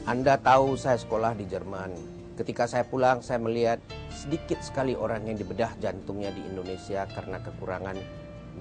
Anda tahu saya sekolah di Jerman. Ketika saya pulang, saya melihat sedikit sekali orang yang dibedah jantungnya di Indonesia karena kekurangan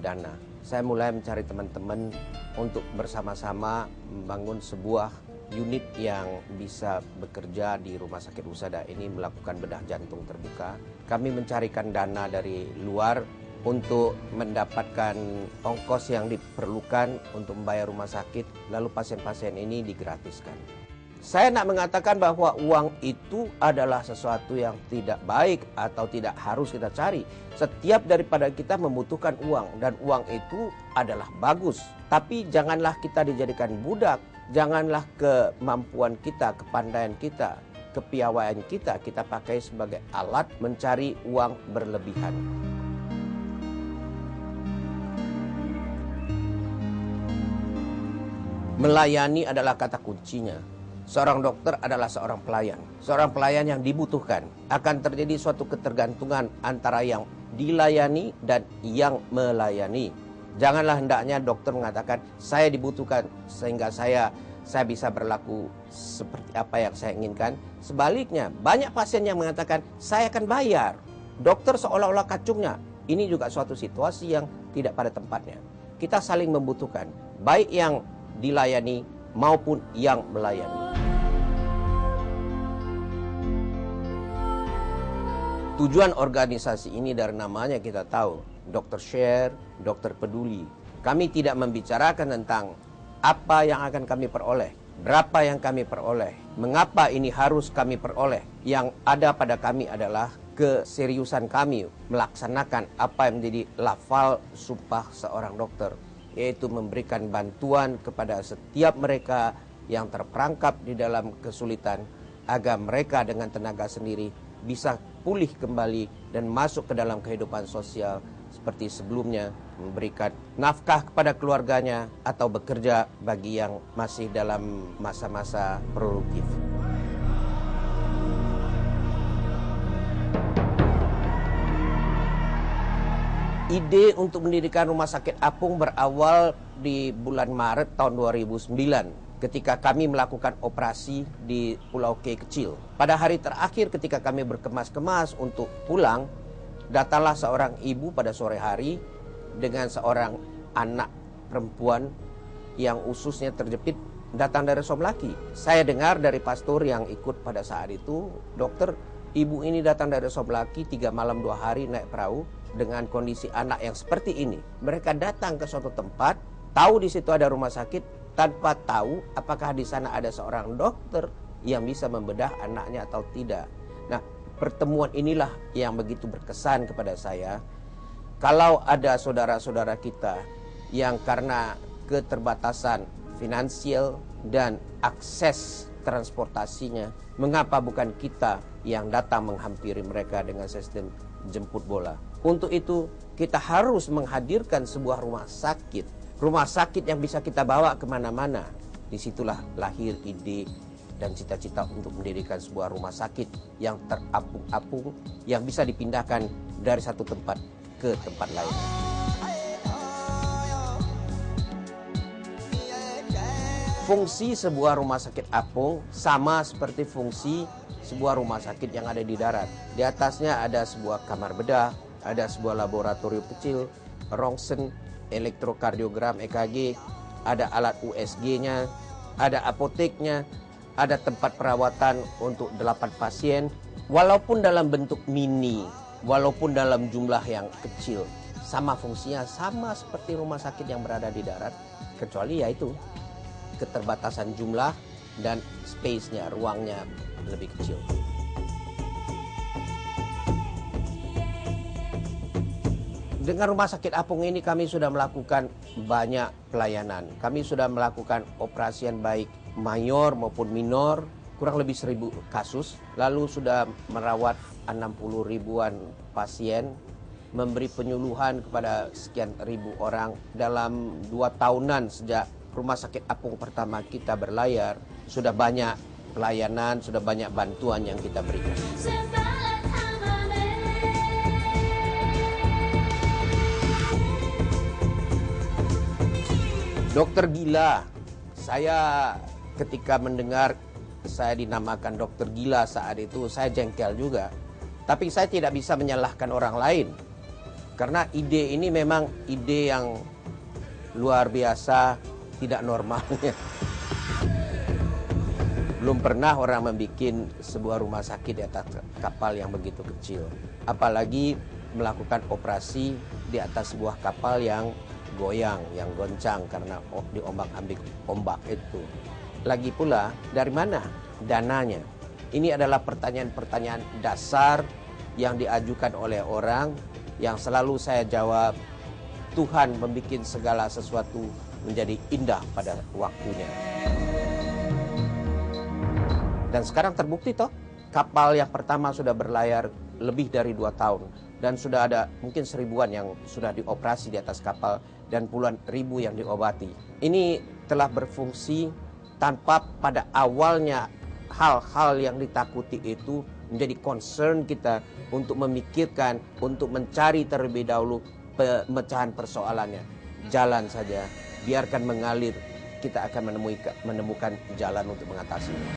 dana. Saya mulai mencari teman-teman untuk bersama-sama membangun sebuah unit yang bisa bekerja di Rumah Sakit Husada ini melakukan bedah jantung terbuka. Kami mencarikan dana dari luar untuk mendapatkan ongkos yang diperlukan untuk membayar rumah sakit, lalu pasien-pasien ini digratiskan. Saya nak mengatakan bahwa uang itu adalah sesuatu yang tidak baik atau tidak harus kita cari. Setiap daripada kita membutuhkan uang dan uang itu adalah bagus. Tapi janganlah kita dijadikan budak, janganlah kemampuan kita, kepandaian kita, kepiawaian kita pakai sebagai alat mencari uang berlebihan. Melayani adalah kata kuncinya. Seorang dokter adalah seorang pelayan. Seorang pelayan yang dibutuhkan. Akan terjadi suatu ketergantungan antara yang dilayani dan yang melayani. Janganlah hendaknya dokter mengatakan, saya dibutuhkan sehingga saya bisa berlaku seperti apa yang saya inginkan. Sebaliknya, banyak pasien yang mengatakan, saya akan bayar. Dokter seolah-olah kacungnya. Ini juga suatu situasi yang tidak pada tempatnya. Kita saling membutuhkan, baik yang dilayani maupun yang melayani. Tujuan organisasi ini dari namanya kita tahu, Dokter Share, Dokter Peduli. Kami tidak membicarakan tentang apa yang akan kami peroleh, berapa yang kami peroleh, mengapa ini harus kami peroleh. Yang ada pada kami adalah keseriusan kami melaksanakan apa yang menjadi lafal sumpah seorang dokter, yaitu memberikan bantuan kepada setiap mereka yang terperangkap di dalam kesulitan agar mereka dengan tenaga sendiri bisa pulih kembali dan masuk ke dalam kehidupan sosial seperti sebelumnya, memberikan nafkah kepada keluarganya atau bekerja bagi yang masih dalam masa-masa produktif. Ide untuk mendirikan rumah sakit apung berawal di bulan Maret tahun 2009 ketika kami melakukan operasi di Pulau K kecil. Pada hari terakhir ketika kami berkemas-kemas untuk pulang, datanglah seorang ibu pada sore hari dengan seorang anak perempuan yang ususnya terjepit datang dari Somlaki. Saya dengar dari pastor yang ikut pada saat itu, dokter, ibu ini datang dari Somlaki 3 malam 2 hari naik perahu dengan kondisi anak yang seperti ini. Mereka datang ke suatu tempat, tahu di situ ada rumah sakit, tanpa tahu apakah di sana ada seorang dokter yang bisa membedah anaknya atau tidak. Nah, pertemuan inilah yang begitu berkesan kepada saya. Kalau ada saudara-saudara kita yang karena keterbatasan finansial dan akses transportasinya, mengapa bukan kita yang datang menghampiri mereka dengan sistem jemput bola? Untuk itu, kita harus menghadirkan sebuah rumah sakit. Rumah sakit yang bisa kita bawa kemana-mana. Disitulah lahir ide dan cita-cita untuk mendirikan sebuah rumah sakit yang terapung-apung, yang bisa dipindahkan dari satu tempat ke tempat lain. Fungsi sebuah rumah sakit apung sama seperti fungsi sebuah rumah sakit yang ada di darat. Di atasnya ada sebuah kamar bedah, ada sebuah laboratorium kecil, rongsen, elektrokardiogram EKG, ada alat USG-nya, ada apoteknya, ada tempat perawatan untuk 8 pasien. Walaupun dalam bentuk mini, walaupun dalam jumlah yang kecil, sama fungsinya, sama seperti rumah sakit yang berada di darat, kecuali yaitu keterbatasan jumlah dan space-nya, ruangnya lebih kecil. Dengan rumah sakit apung ini kami sudah melakukan banyak pelayanan. Kami sudah melakukan operasian baik mayor maupun minor, kurang lebih 1.000 kasus. Lalu sudah merawat 60 ribuan pasien, memberi penyuluhan kepada sekian ribu orang. Dalam 2 tahunan sejak rumah sakit apung pertama kita berlayar, sudah banyak pelayanan, sudah banyak bantuan yang kita berikan. Dokter gila. Saya ketika mendengar saya dinamakan dokter gila saat itu, saya jengkel juga. Tapi saya tidak bisa menyalahkan orang lain. Karena ide ini memang ide yang luar biasa, tidak normalnya. Belum pernah orang membuat sebuah rumah sakit di atas kapal yang begitu kecil. Apalagi melakukan operasi di atas sebuah kapal yang goyang, yang goncang karena diombak-ambing ombak itu. Lagi pula, dari mana dananya? Ini adalah pertanyaan-pertanyaan dasar yang diajukan oleh orang yang selalu saya jawab, Tuhan membuat segala sesuatu menjadi indah pada waktunya. Dan sekarang terbukti toh, kapal yang pertama sudah berlayar lebih dari 2 tahun. Dan sudah ada mungkin 1000-an yang sudah dioperasi di atas kapal dan puluhan ribu yang diobati. Ini telah berfungsi tanpa pada awalnya hal-hal yang ditakuti itu menjadi concern kita untuk memikirkan, untuk mencari terlebih dahulu pemecahan persoalannya. Jalan saja, biarkan mengalir, kita akan menemukan jalan untuk mengatasinya.